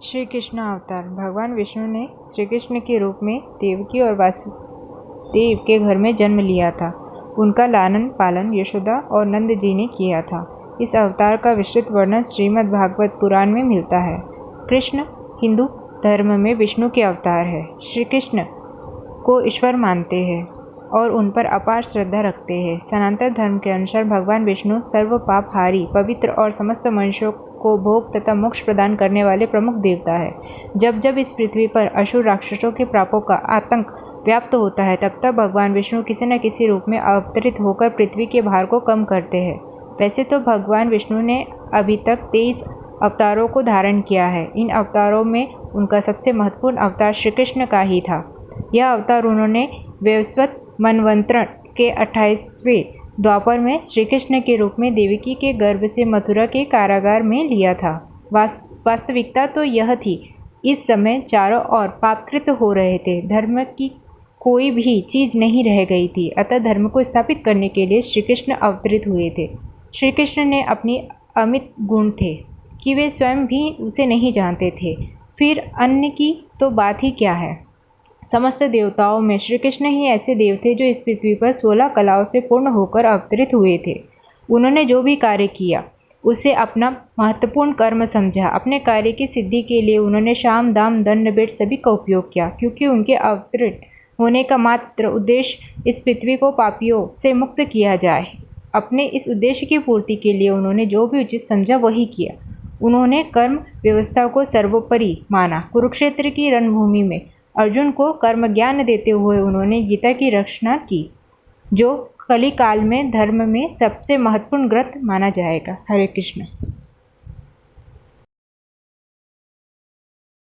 श्री कृष्ण अवतार। भगवान विष्णु ने श्री कृष्ण के रूप में देवकी और वासुदेव के घर में जन्म लिया था। उनका लालन पालन यशोदा और नंद जी ने किया था। इस अवतार का विस्तृत वर्णन श्रीमद् भागवत पुराण में मिलता है। कृष्ण हिंदू धर्म में विष्णु के अवतार है। श्री कृष्ण को ईश्वर मानते हैं और उन पर अपार श्रद्धा रखते हैं। सनातन धर्म के अनुसार भगवान विष्णु सर्व पापहारी, पवित्र और समस्त मनुष्यों को भोग तथा मोक्ष प्रदान करने वाले प्रमुख देवता है। जब जब इस पृथ्वी पर असुर राक्षसों के पापों का आतंक व्याप्त होता है, तब तब भगवान विष्णु किसी न किसी रूप में अवतरित होकर पृथ्वी के भार को कम करते हैं। वैसे तो भगवान विष्णु ने अभी तक 23 अवतारों को धारण किया है। इन अवतारों में उनका सबसे महत्वपूर्ण अवतार श्री कृष्ण का ही था। यह अवतार उन्होंने वैवस्वत मनवंतर के 28वें द्वापर में श्री कृष्ण के रूप में देवकी के गर्भ से मथुरा के कारागार में लिया था। वास्तविकता तो यह थी, इस समय चारों ओर पापकृत हो रहे थे। धर्म की कोई भी चीज़ नहीं रह गई थी, अतः धर्म को स्थापित करने के लिए श्री कृष्ण अवतरित हुए थे। श्री कृष्ण ने अपनी अमित गुण थे कि वे स्वयं भी उसे नहीं जानते थे, फिर अन्य की तो बात ही क्या है। समस्त देवताओं में श्री कृष्ण ही ऐसे देव थे जो इस पृथ्वी पर 16 कलाओं से पूर्ण होकर अवतरित हुए थे। उन्होंने जो भी कार्य किया उसे अपना महत्वपूर्ण कर्म समझा। अपने कार्य की सिद्धि के लिए उन्होंने साम दाम दंड भेद सभी का उपयोग किया, क्योंकि उनके अवतरित होने का मात्र उद्देश्य इस पृथ्वी को पापियों से मुक्त किया जाए। अपने इस उद्देश्य की पूर्ति के लिए उन्होंने जो भी उचित समझा वही किया। उन्होंने कर्म व्यवस्था को सर्वोपरि माना। कुरुक्षेत्र की रणभूमि में अर्जुन को कर्म ज्ञान देते हुए उन्होंने गीता की रचना की, जो कली काल में धर्म में सबसे महत्वपूर्ण ग्रंथ माना जाएगा। हरे कृष्ण।